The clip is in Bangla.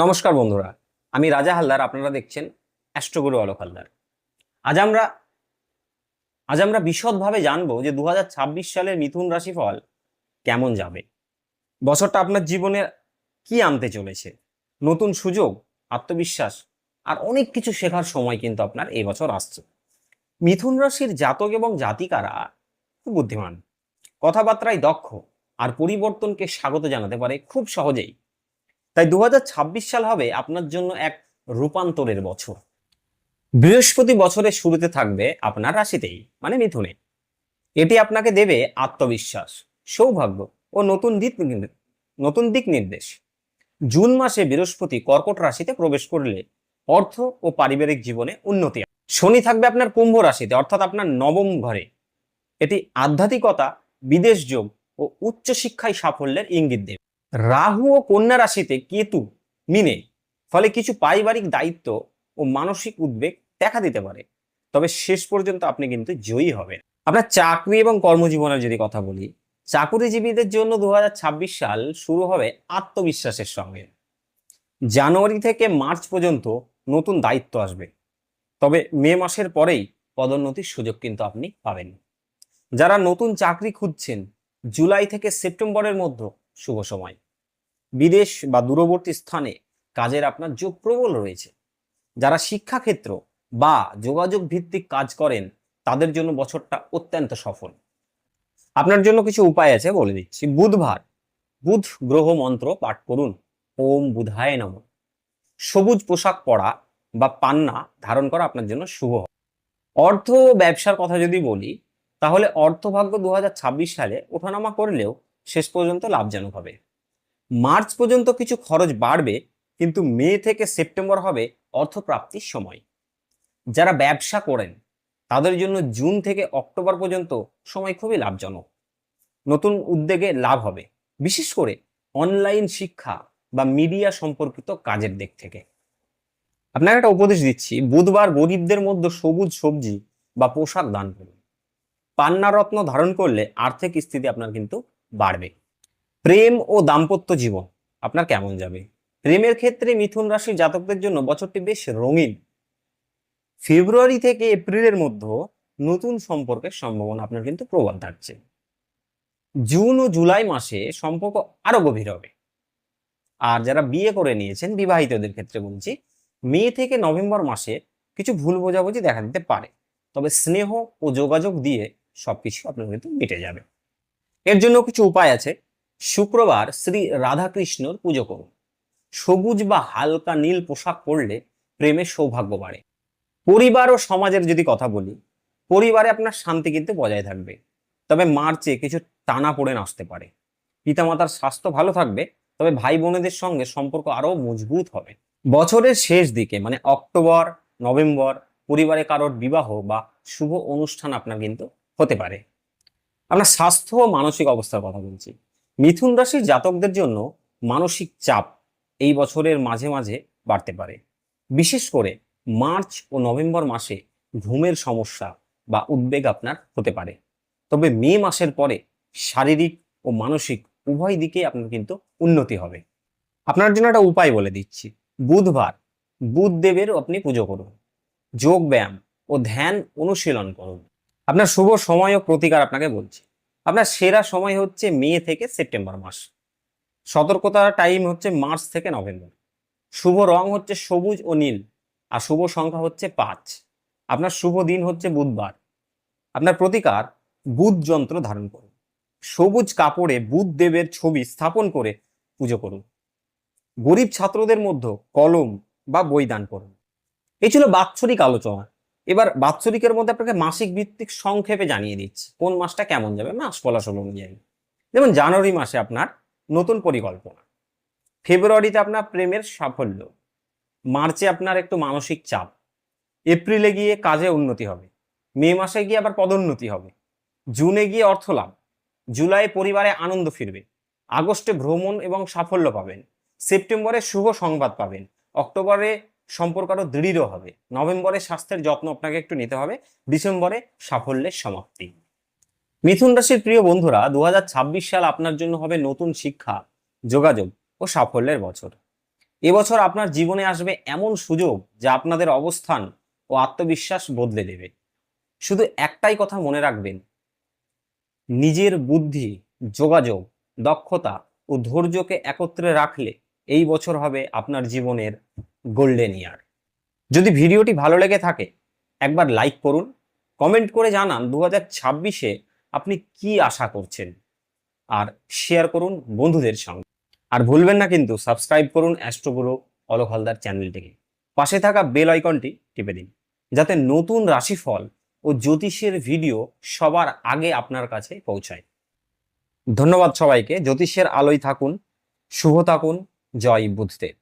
নমস্কার বন্ধুরা, আমি রাজা হালদার। আপনারা দেখছেন অ্যাস্ট্রোগুরু অলোক হালদার। আজ আমরা আজ আমরা বিশদভাবে জানবো যে 2026 সালের মিথুন রাশিফল কেমন যাবে। বছরটা আপনার জীবনে কি আনতে চলেছে, নতুন সুযোগ, আত্মবিশ্বাস আর অনেক কিছু শেখার সময় কিন্তু আপনার এই বছর আসছে। মিথুন রাশির জাতক এবং জাতিকারা খুব বুদ্ধিমান, কথাবার্তায় দক্ষ আর পরিবর্তনকে স্বাগত জানাতে পারে খুব সহজেই। তাই 2026 সাল হবে আপনার জন্য এক রূপান্তরের বছর। বৃহস্পতি বছরের শুরুতে থাকবে আপনার রাশিতেই, মানে মিথুনে। এটি আপনাকে দেবে আত্মবিশ্বাস, সৌভাগ্য ও নতুন দিক নির্দেশ। জুন মাসে বৃহস্পতি কর্কট রাশিতে প্রবেশ করলে অর্থ ও পারিবারিক জীবনে উন্নতি আসবে। শনি থাকবে আপনার কুম্ভ রাশিতে, অর্থাৎ আপনার নবম ঘরে। এটি আধ্যাত্মিকতা, বিদেশ যোগ ও উচ্চশিক্ষায় সাফল্যের ইঙ্গিত দেবে। রাহু ও কন্যা রাশিতে কেতু মিনে, ফলে কিছু পারিবারিক দায়িত্ব ও মানসিক উদ্বেগ দেখা দিতে পারে, তবে শেষ পর্যন্ত আপনি কিন্তু জয়ী হবেন। আপনার চাকরি এবং কর্মজীবনের যদি কথা বলি, চাকুরিজীবীদের জন্য 2026 সাল শুরু হবে আত্মবিশ্বাসের সঙ্গে। জানুয়ারি থেকে মার্চ পর্যন্ত নতুন দায়িত্ব আসবে, তবে মে মাসের পরেই পদোন্নতির সুযোগ কিন্তু আপনি পাবেন। যারা নতুন চাকরি খুঁজছেন, জুলাই থেকে সেপ্টেম্বরের মধ্যে শুভ সময়। বিদেশ বা দূরবর্তী স্থানে কাজের আপনার যোগ প্রবল রয়েছে। যারা শিক্ষাক্ষেত্র বা যোগাযোগ ভিত্তিক কাজ করেন, তাদের জন্য বছরটা অত্যন্ত সফল। আপনার জন্য কিছু উপায় আছে, বলে দিচ্ছি। বুধ গ্রহ মন্ত্র পাঠ করুন, ওম বুধায় নমঃ। সবুজ পোশাক পরা বা পান্না ধারণ করা আপনার জন্য শুভ হবে। অর্থ ও ব্যবসার কথা যদি বলি, তাহলে অর্থভাগ্য 2026 সালে ওঠানামা করলেও শেষ পর্যন্ত লাভজনক হবে। মার্চ পর্যন্ত কিছু খরচ বাড়বে, কিন্তু মে থেকে সেপ্টেম্বর হবে অর্থপ্রাপ্তির সময়। যারা ব্যবসা করেন, তাদের জন্য জুন থেকে অক্টোবর পর্যন্ত সময় খুবই লাভজনক। নতুন উদ্যোগে লাভ হবে, বিশেষ করে অনলাইন শিক্ষা বা মিডিয়া সম্পর্কিত কাজের দিক থেকে। আপনাকে একটা উপদেশ দিচ্ছি, বুধবার গরিবদের মধ্যে সবুজ সবজি বা পোশাক দান করুন। পান্না রত্ন ধারণ করলে আর্থিক স্থিতি আপনার কিন্তু বাড়বে। প্রেম ও দাম্পত্য জীবন আপনার কেমন যাবে? প্রেমের ক্ষেত্রে মিথুন রাশির জাতকদের জন্য বছরটি বেশ রঙিন। ফেব্রুয়ারি থেকে এপ্রিলের মধ্যে নতুন সম্পর্কের সম্ভাবনা আপনার কিন্তু প্রবল থাকছে। জুন ও জুলাই মাসে সম্পর্ক আরো গভীর হবে। আর যারা বিয়ে করে নিয়েছেন, বিবাহিতদের ক্ষেত্রে বলছি, মে থেকে নভেম্বর মাসে কিছু ভুল বোঝাবুঝি দেখা দিতে পারে, তবে স্নেহ ও যোগাযোগ দিয়ে সবকিছু আপনার কিন্তু মিটে যাবে। এর জন্য কিছু উপায় আছে। শুক্রবার শ্রী রাধাকৃষ্ণর পুজো করুন। সবুজ বা হালকা নীল পোশাক পরলে প্রেমের সৌভাগ্য বাড়ে। পরিবার ও সমাজের যদি কথা বলি, পরিবারে আপনার শান্তি কিন্তু বজায় থাকবে, তবে মার্চে কিছু টানাপোড়েন আসতে পারে। পিতামাতার স্বাস্থ্য ভালো থাকবে, তবে ভাই বোনেদের সঙ্গে সম্পর্ক আরো মজবুত হবে। বছরের শেষ দিকে, মানে অক্টোবর নভেম্বর, পরিবারে কারোর বিবাহ বা শুভ অনুষ্ঠান আপনার কিন্তু হতে পারে। আমরা স্বাস্থ্য ও মানসিক অবস্থার কথা বলছি। মিথুন রাশির জাতকদের জন্য মানসিক চাপ এই বছরের মাঝে মাঝে বাড়তে পারে, বিশেষ করে মার্চ ও নভেম্বর মাসে ঘুমের সমস্যা বা উদ্বেগ আপনার হতে পারে। তবে মে মাসের পরে শারীরিক ও মানসিক উভয় দিকে আপনার কিন্তু উন্নতি হবে। আপনার জন্য একটা উপায় বলে দিচ্ছি। বুধবার বুধ দেবের আপনি পুজো করুন, যোগ ব্যায়াম ও ধ্যান অনুশীলন করুন। আপনার শুভ সময় ও প্রতিকার আপনাকে বলছি। আপনার সেরা সময় হচ্ছে মে থেকে সেপ্টেম্বর মাস। সতর্কতার টাইম হচ্ছে মার্চ থেকে নভেম্বর। শুভ রং হচ্ছে সবুজ ও নীল, আর শুভ সংখ্যা হচ্ছে 5। আপনার শুভ দিন হচ্ছে বুধবার। আপনার প্রতিকার, বুধ যন্ত্র ধারণ করুন। সবুজ কাপড়ে বুধ দেবের ছবি স্থাপন করে পুজো করুন। গরিব ছাত্রদের মধ্যে কলম বা বই দান করুন। এই ছিল বাৎসরিক আলোচনা। এবার বাৎসরিকের মধ্যে আপনাকে মাসিক ভিত্তিক সংক্ষেপে জানিয়ে দিচ্ছি কোন মাসটা কেমন যাবে মাস ফলাফল অনুযায়ী। যেমন জানুয়ারি মাসে আপনার নতুন পরিকল্পনা, ফেব্রুয়ারিতে আপনার প্রেমের সাফল্য, মার্চে আপনার একটু মানসিক চাপ, এপ্রিলে গিয়ে কাজে উন্নতি হবে, মে মাসে গিয়ে আবার পদোন্নতি হবে, জুনে গিয়ে অর্থ লাভ, জুলাই পরিবারে আনন্দ ফিরবে, আগস্টে ভ্রমণ এবং সাফল্য পাবেন, সেপ্টেম্বরে শুভ সংবাদ পাবেন, অক্টোবরে সম্পর্ক আরো দৃঢ় হবে, নভেম্বরে স্বাস্থ্যের যত্ন আপনাকে একটু নিতে হবে, ডিসেম্বরে সাফল্যের সমাপ্তি। মিথুন রাশির প্রিয় বন্ধুরা, 2026 সাল আপনার জন্য হবে নতুন শিক্ষা, যোগাযোগ ও সাফল্যের বছর। এবছর আপনার জীবনে আসবে এমন সুযোগ যা আপনাদের অবস্থান ও আত্মবিশ্বাস বদলে দেবে। শুধু একটাই কথা মনে রাখবেন, নিজের বুদ্ধি, যোগাযোগ, দক্ষতা ও ধৈর্যকে একত্রে রাখলে এই বছর হবে আপনার জীবনের গোল্ডেন ইয়ার। যদি ভিডিওটি ভালো লেগে থাকে একবার লাইক করুন, কমেন্ট করে জানান 2026-এ আপনি কি আশা করছেন, আর শেয়ার করুন বন্ধুদের সঙ্গে। আর ভুলবেন না কিন্তু সাবস্ক্রাইব করুন অ্যাস্ট্রোগুরু অলোক হালদার চ্যানেলটিকে। পাশে থাকা বেল আইকনটি টিপে দিন যাতে নতুন রাশিফল ও জ্যোতিষের ভিডিও সবার আগে আপনার কাছে পৌঁছায়। ধন্যবাদ সবাইকে। জ্যোতিষের আলোয় থাকুন, শুভ থাকুন। জয় বুধদেব।